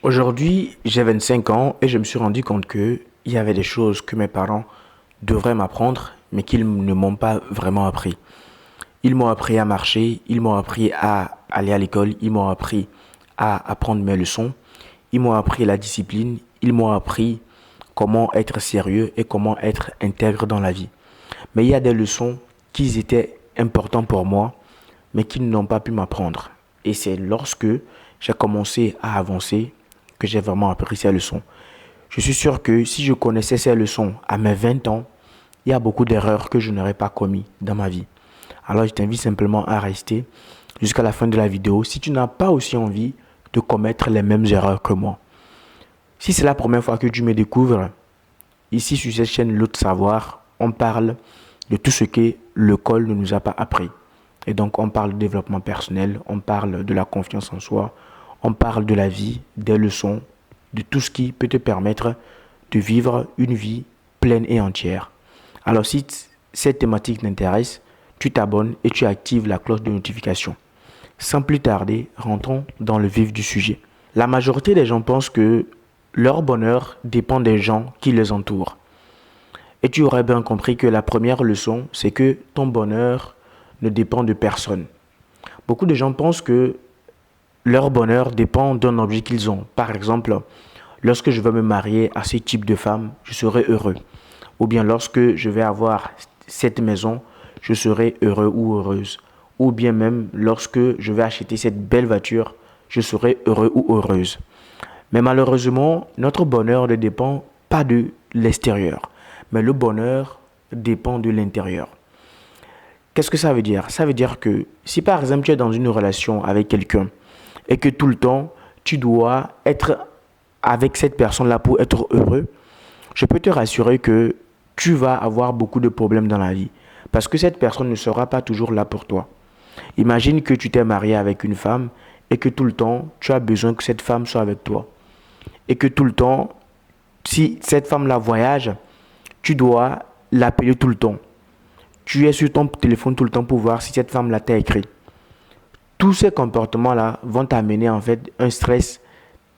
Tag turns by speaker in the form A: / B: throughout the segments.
A: Aujourd'hui, j'ai 25 ans et je me suis rendu compte que il y avait des choses que mes parents devraient m'apprendre, mais qu'ils ne m'ont pas vraiment appris. Ils m'ont appris à marcher, ils m'ont appris à aller à l'école, ils m'ont appris à apprendre mes leçons, ils m'ont appris la discipline, ils m'ont appris comment être sérieux et comment être intègre dans la vie. Mais il y a des leçons qui étaient importantes pour moi, mais qu'ils n'ont pas pu m'apprendre. Et c'est lorsque j'ai commencé à avancer que j'ai vraiment appris ces leçons. Je suis sûr que si je connaissais ces leçons à mes 20 ans, il y a beaucoup d'erreurs que je n'aurais pas commises dans ma vie. Alors je t'invite simplement à rester jusqu'à la fin de la vidéo si tu n'as pas aussi envie de commettre les mêmes erreurs que moi. Si c'est la première fois que tu me découvres, ici sur cette chaîne L'Autre Savoir, on parle de tout ce que l'école ne nous a pas appris. Et donc on parle de développement personnel, on parle de la confiance en soi, on parle de la vie, des leçons, de tout ce qui peut te permettre de vivre une vie pleine et entière. Alors si cette thématique t'intéresse, tu t'abonnes et tu actives la cloche de notification. Sans plus tarder, rentrons dans le vif du sujet. La majorité des gens pensent que leur bonheur dépend des gens qui les entourent. Et tu aurais bien compris que la première leçon, c'est que ton bonheur ne dépend de personne. Beaucoup de gens pensent que leur bonheur dépend d'un objet qu'ils ont. Par exemple, lorsque je vais me marier à ce type de femme, je serai heureux. Ou bien lorsque je vais avoir cette maison, je serai heureux ou heureuse. Ou bien même lorsque je vais acheter cette belle voiture, je serai heureux ou heureuse. Mais malheureusement, notre bonheur ne dépend pas de l'extérieur, mais le bonheur dépend de l'intérieur. Qu'est-ce que ça veut dire? Ça veut dire que si par exemple tu es dans une relation avec quelqu'un et que tout le temps tu dois être avec cette personne-là pour être heureux, je peux te rassurer que tu vas avoir beaucoup de problèmes dans la vie parce que cette personne ne sera pas toujours là pour toi. Imagine que tu t'es marié avec une femme et que tout le temps tu as besoin que cette femme soit avec toi. Et que tout le temps, si cette femme-là voyage, tu dois l'appeler tout le temps. Tu es sur ton téléphone tout le temps pour voir si cette femme-là t'a écrit. Tous ces comportements-là vont t'amener en fait un stress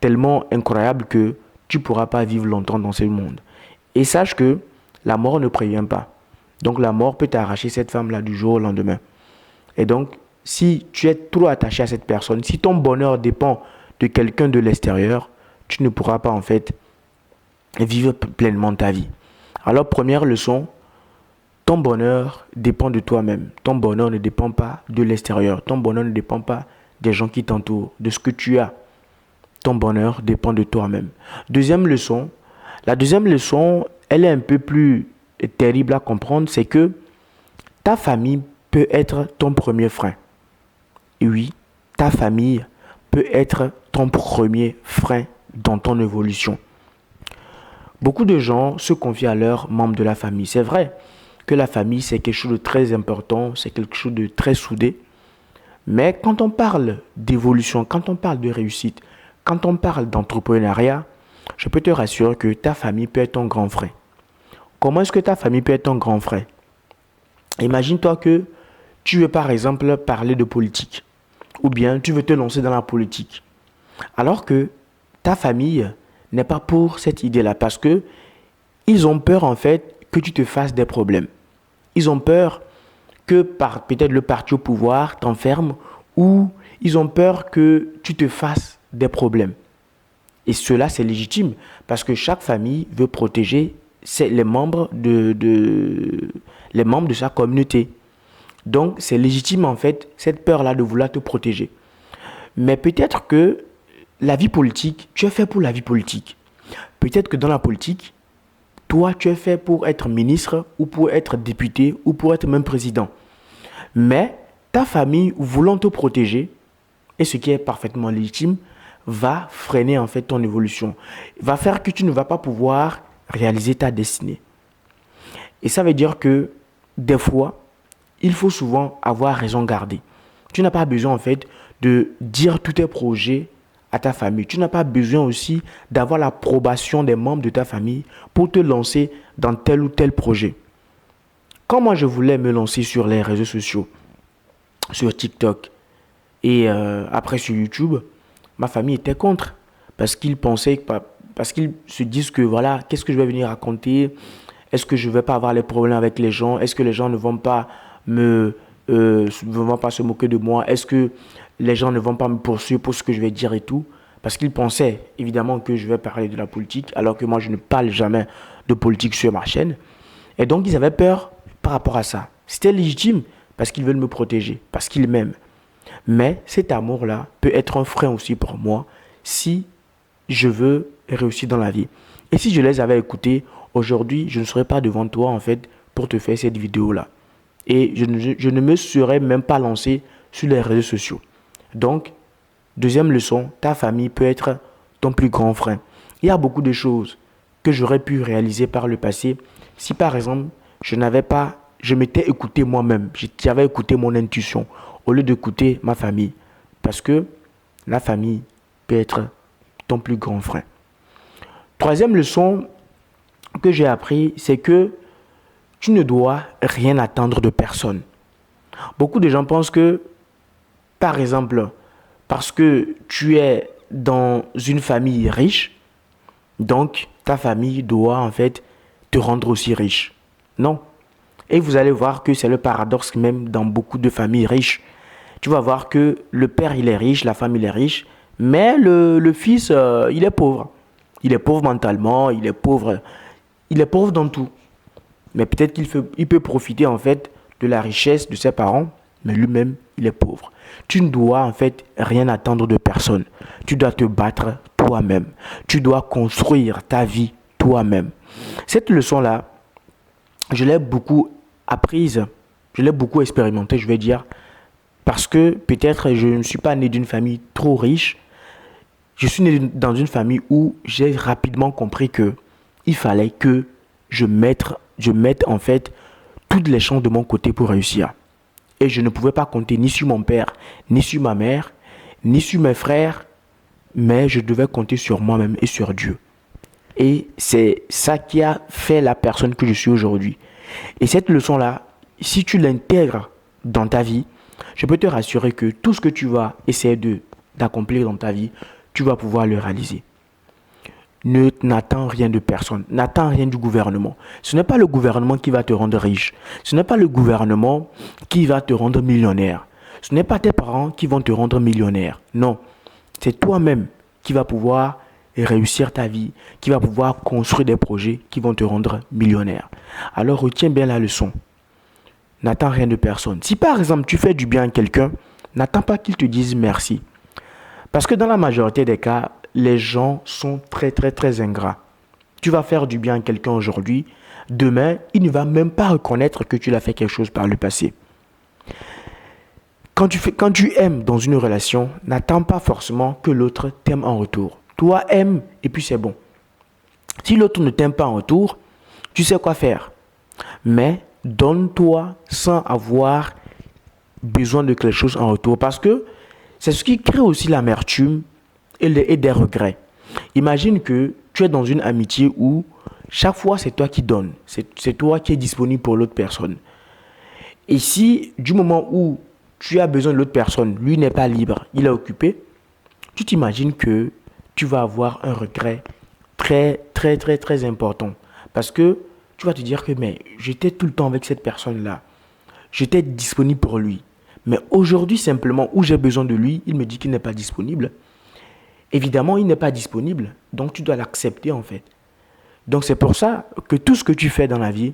A: tellement incroyable que tu ne pourras pas vivre longtemps dans ce monde. Et sache que la mort ne prévient pas. Donc la mort peut t'arracher cette femme-là du jour au lendemain. Et donc, si tu es trop attaché à cette personne, si ton bonheur dépend de quelqu'un de l'extérieur, tu ne pourras pas en fait vivre pleinement ta vie. Alors, première leçon, ton bonheur dépend de toi-même. Ton bonheur ne dépend pas de l'extérieur. Ton bonheur ne dépend pas des gens qui t'entourent, de ce que tu as. Ton bonheur dépend de toi-même. Deuxième leçon, la deuxième leçon, elle est un peu plus terrible à comprendre, c'est que ta famille peut être ton premier frein. Et oui, ta famille peut être ton premier frein dans ton évolution. Beaucoup de gens se confient à leurs membres de la famille. C'est vrai que la famille, c'est quelque chose de très important, c'est quelque chose de très soudé. Mais quand on parle d'évolution, quand on parle de réussite, quand on parle d'entrepreneuriat, je peux te rassurer que ta famille peut être ton grand frère. Comment est-ce que ta famille peut être ton grand frère? Imagine-toi que tu veux par exemple parler de politique ou bien tu veux te lancer dans la politique. Alors que ta famille n'est pas pour cette idée-là parce que ils ont peur en fait que tu te fasses des problèmes. Ils ont peur que par peut-être le parti au pouvoir t'enferme ou ils ont peur que tu te fasses des problèmes. Et cela, c'est légitime parce que chaque famille veut protéger les membres de sa communauté. Donc, c'est légitime en fait cette peur-là de vouloir te protéger. Mais peut-être que la vie politique, tu es fait pour la vie politique. Peut-être que dans la politique, toi, tu es fait pour être ministre ou pour être député ou pour être même président. Mais ta famille, voulant te protéger, et ce qui est parfaitement légitime, va freiner en fait ton évolution. Va faire que tu ne vas pas pouvoir réaliser ta destinée. Et ça veut dire que des fois, il faut souvent avoir raison gardée. Tu n'as pas besoin en fait de dire tous tes projets à ta famille. Tu n'as pas besoin aussi d'avoir l'approbation des membres de ta famille pour te lancer dans tel ou tel projet. Quand moi je voulais me lancer sur les réseaux sociaux, sur TikTok et après sur YouTube, ma famille était contre. parce qu'ils pensaient, parce qu'ils se disent que voilà, qu'est-ce que je vais venir raconter? Est-ce que je vais pas avoir les problèmes avec les gens? Est-ce que les gens ne vont pas ne vont pas se moquer de moi? Est-ce que les gens ne vont pas me poursuivre pour ce que je vais dire et tout? Parce qu'ils pensaient évidemment que je vais parler de la politique, alors que moi je ne parle jamais de politique sur ma chaîne. Et donc ils avaient peur par rapport à ça. C'était légitime parce qu'ils veulent me protéger, parce qu'ils m'aiment. Mais cet amour-là peut être un frein aussi pour moi si je veux réussir dans la vie. Et si je les avais écoutés, aujourd'hui, je ne serais pas devant toi en fait pour te faire cette vidéo-là. Et je ne me serais même pas lancé sur les réseaux sociaux. Donc, deuxième leçon, ta famille peut être ton plus grand frein. Il y a beaucoup de choses que j'aurais pu réaliser par le passé si par exemple je m'étais écouté moi-même, j'avais écouté mon intuition au lieu d'écouter ma famille. Parce que la famille peut être ton plus grand frein. Troisième leçon que j'ai appris, c'est que tu ne dois rien attendre de personne. Beaucoup de gens pensent que, par exemple, parce que tu es dans une famille riche, donc ta famille doit en fait te rendre aussi riche. Non. Et vous allez voir que c'est le paradoxe même dans beaucoup de familles riches. Tu vas voir que le père il est riche, la femme il est riche, mais le fils il est pauvre. Il est pauvre mentalement, il est pauvre dans tout. Mais peut-être il peut profiter en fait de la richesse de ses parents, mais lui-même, il est pauvre. Tu ne dois en fait rien attendre de personne. Tu dois te battre toi-même. Tu dois construire ta vie toi-même. Cette leçon-là, je l'ai beaucoup apprise, je l'ai beaucoup expérimentée, je vais dire, parce que peut-être je ne suis pas né d'une famille trop riche. Je suis né dans une famille où j'ai rapidement compris que il fallait que je mette en fait toutes les chances de mon côté pour réussir. Et je ne pouvais pas compter ni sur mon père, ni sur ma mère, ni sur mes frères, mais je devais compter sur moi-même et sur Dieu. Et c'est ça qui a fait la personne que je suis aujourd'hui. Et cette leçon-là, si tu l'intègres dans ta vie, je peux te rassurer que tout ce que tu vas essayer d'accomplir dans ta vie, tu vas pouvoir le réaliser. N'attends rien de personne, n'attends rien du gouvernement. Ce n'est pas le gouvernement qui va te rendre riche. Ce n'est pas le gouvernement qui va te rendre millionnaire. Ce n'est pas tes parents qui vont te rendre millionnaire. Non, c'est toi-même qui vas pouvoir réussir ta vie, qui va pouvoir construire des projets qui vont te rendre millionnaire. Alors retiens bien la leçon. N'attends rien de personne. Si par exemple tu fais du bien à quelqu'un, n'attends pas qu'il te dise merci. Parce que dans la majorité des cas, les gens sont très très très ingrats. Tu vas faire du bien à quelqu'un aujourd'hui, demain, il ne va même pas reconnaître que tu l'as fait quelque chose par le passé. Quand tu aimes dans une relation, n'attends pas forcément que l'autre t'aime en retour. Toi, aime et puis c'est bon. Si l'autre ne t'aime pas en retour, tu sais quoi faire. Mais donne-toi sans avoir besoin de quelque chose en retour. Parce que c'est ce qui crée aussi l'amertume et des regrets. Imagine que tu es dans une amitié où chaque fois c'est toi qui donnes. C'est toi qui es disponible pour l'autre personne. Et si du moment où tu as besoin de l'autre personne, lui n'est pas libre, il est occupé, tu t'imagines que tu vas avoir un regret très, très, très, très important. Parce que tu vas te dire que mais j'étais tout le temps avec cette personne-là. J'étais disponible pour lui. Mais aujourd'hui, simplement, où j'ai besoin de lui, il me dit qu'il n'est pas disponible. Évidemment, il n'est pas disponible. Donc, tu dois l'accepter en fait. Donc, c'est pour ça que tout ce que tu fais dans la vie,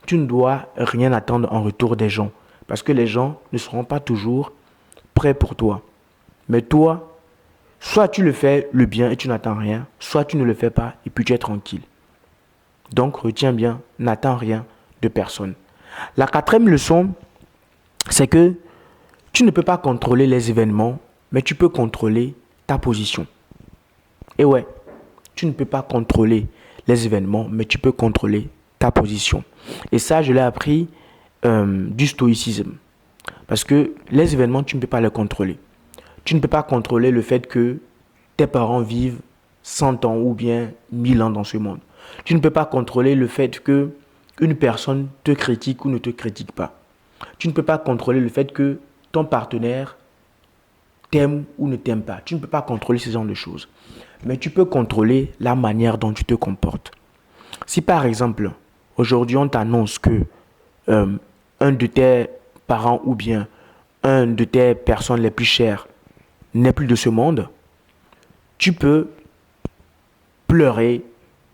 A: tu ne dois rien attendre en retour des gens. Parce que les gens ne seront pas toujours prêts pour toi. Mais toi, soit tu le fais le bien et tu n'attends rien, soit tu ne le fais pas et puis tu es tranquille. Donc, retiens bien, n'attends rien de personne. La quatrième leçon, c'est que tu ne peux pas contrôler les événements, mais tu peux contrôler ta position. Et ouais, tu ne peux pas contrôler les événements, mais tu peux contrôler ta position. Et ça, je l'ai appris du stoïcisme. Parce que les événements, tu ne peux pas les contrôler. Tu ne peux pas contrôler le fait que tes parents vivent 100 ans ou bien 1000 ans dans ce monde. Tu ne peux pas contrôler le fait que une personne te critique ou ne te critique pas. Tu ne peux pas contrôler le fait que ton partenaire t'aime ou ne t'aime pas. Tu ne peux pas contrôler ce genre de choses. mais tu peux contrôler la manière dont tu te comportes. Si par exemple, aujourd'hui on t'annonce que un de tes parents ou bien un de tes personnes les plus chères n'est plus de ce monde, tu peux pleurer,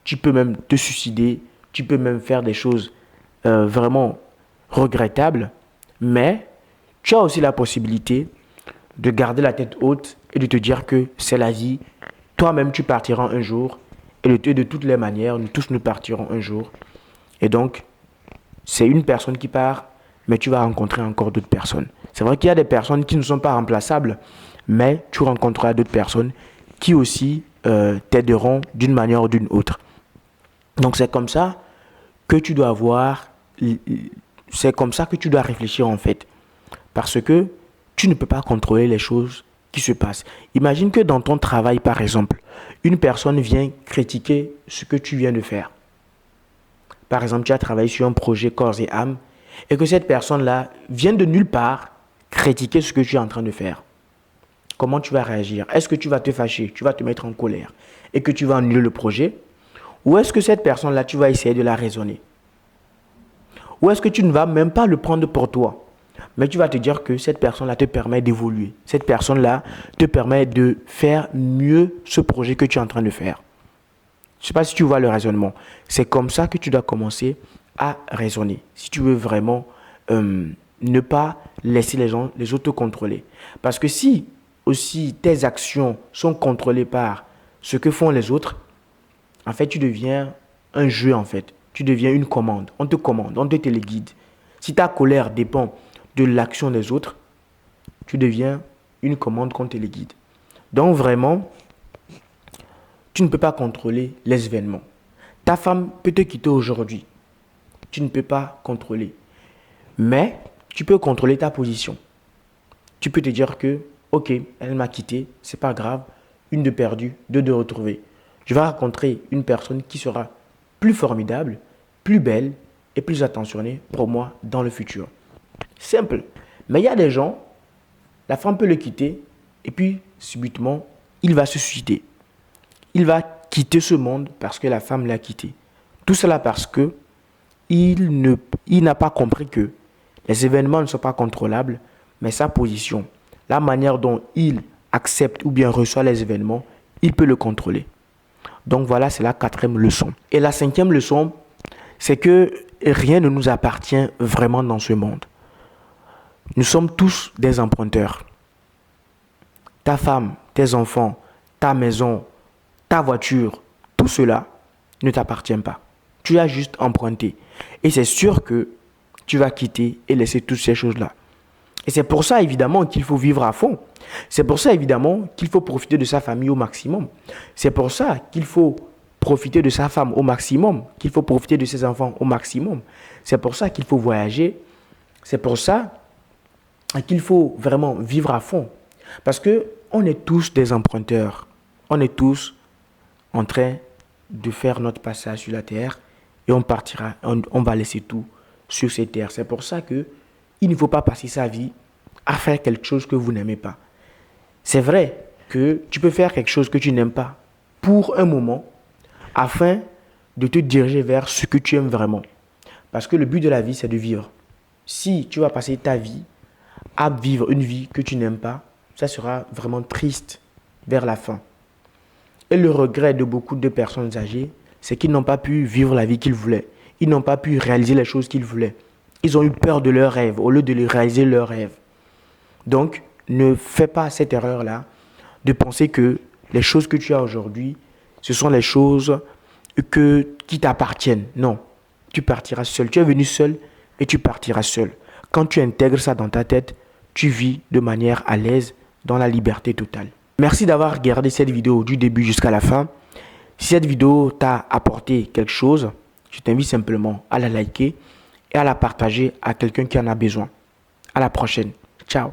A: tu peux même te suicider, tu peux même faire des choses vraiment regrettables, mais tu as aussi la possibilité de garder la tête haute et de te dire que c'est la vie. Toi-même, tu partiras un jour et de toutes les manières, nous tous nous partirons un jour. Et donc, c'est une personne qui part, mais tu vas rencontrer encore d'autres personnes. C'est vrai qu'il y a des personnes qui ne sont pas remplaçables, mais tu rencontreras d'autres personnes qui aussi t'aideront d'une manière ou d'une autre. Donc c'est comme ça que tu dois voir, c'est comme ça que tu dois réfléchir en fait. Parce que tu ne peux pas contrôler les choses qui se passent. Imagine que dans ton travail, par exemple, une personne vient critiquer ce que tu viens de faire. Par exemple, tu as travaillé sur un projet corps et âme et que cette personne-là vient de nulle part critiquer ce que tu es en train de faire. Comment tu vas réagir? Est-ce que tu vas te fâcher, tu vas te mettre en colère et que tu vas annuler le projet? Ou est-ce que cette personne-là, tu vas essayer de la raisonner? Ou est-ce que tu ne vas même pas le prendre pour toi? Mais tu vas te dire que cette personne-là te permet d'évoluer. Cette personne-là te permet de faire mieux ce projet que tu es en train de faire. Je ne sais pas si tu vois le raisonnement. C'est comme ça que tu dois commencer à raisonner. Si tu veux vraiment ne pas laisser les autres te contrôler. Parce que si aussi tes actions sont contrôlées par ce que font les autres, en fait, tu deviens un jeu en fait. Tu deviens une commande. On te téléguide. Si ta colère dépend de l'action des autres, tu deviens une commande qu'on téléguide. Donc vraiment, tu ne peux pas contrôler les événements. Ta femme peut te quitter aujourd'hui. Tu ne peux pas contrôler. Mais tu peux contrôler ta position. Tu peux te dire que, ok, elle m'a quitté, c'est pas grave. Une de perdue, deux de retrouvée. Je vais rencontrer une personne qui sera plus formidable, plus belle et plus attentionnée pour moi dans le futur. Simple. Mais il y a des gens, la femme peut le quitter et puis subitement, il va se suicider. Il va quitter ce monde parce que la femme l'a quitté. Tout cela parce que il n'a pas compris que les événements ne sont pas contrôlables, mais sa position, la manière dont il accepte ou bien reçoit les événements, il peut le contrôler. Donc voilà, c'est la 4e leçon. Et la 5e leçon, c'est que rien ne nous appartient vraiment dans ce monde. Nous sommes tous des emprunteurs. Ta femme, tes enfants, ta maison, ta voiture, tout cela ne t'appartient pas. Tu as juste emprunté. Et c'est sûr que tu vas quitter et laisser toutes ces choses-là. Et c'est pour ça, évidemment, qu'il faut vivre à fond. C'est pour ça, évidemment, qu'il faut profiter de sa famille au maximum. C'est pour ça qu'il faut profiter de sa femme au maximum, qu'il faut profiter de ses enfants au maximum. C'est pour ça qu'il faut voyager. C'est pour ça qu'il faut vraiment vivre à fond. Parce qu'on est tous des emprunteurs. On est tous en train de faire notre passage sur la terre et on partira, on va laisser tout sur cette terre. C'est pour ça que il ne faut pas passer sa vie à faire quelque chose que vous n'aimez pas. C'est vrai que tu peux faire quelque chose que tu n'aimes pas pour un moment afin de te diriger vers ce que tu aimes vraiment. Parce que le but de la vie, c'est de vivre. Si tu vas passer ta vie à vivre une vie que tu n'aimes pas, ça sera vraiment triste vers la fin. Et le regret de beaucoup de personnes âgées, c'est qu'ils n'ont pas pu vivre la vie qu'ils voulaient. Ils n'ont pas pu réaliser les choses qu'ils voulaient. Ils ont eu peur de leurs rêves au lieu de réaliser leurs rêves. Donc, ne fais pas cette erreur-là de penser que les choses que tu as aujourd'hui, ce sont les choses qui t'appartiennent. Non, tu partiras seul. Tu es venu seul et tu partiras seul. Quand tu intègres ça dans ta tête, tu vis de manière à l'aise, dans la liberté totale. Merci d'avoir regardé cette vidéo du début jusqu'à la fin. Si cette vidéo t'a apporté quelque chose, je t'invite simplement à la liker et à la partager à quelqu'un qui en a besoin. À la prochaine. Ciao.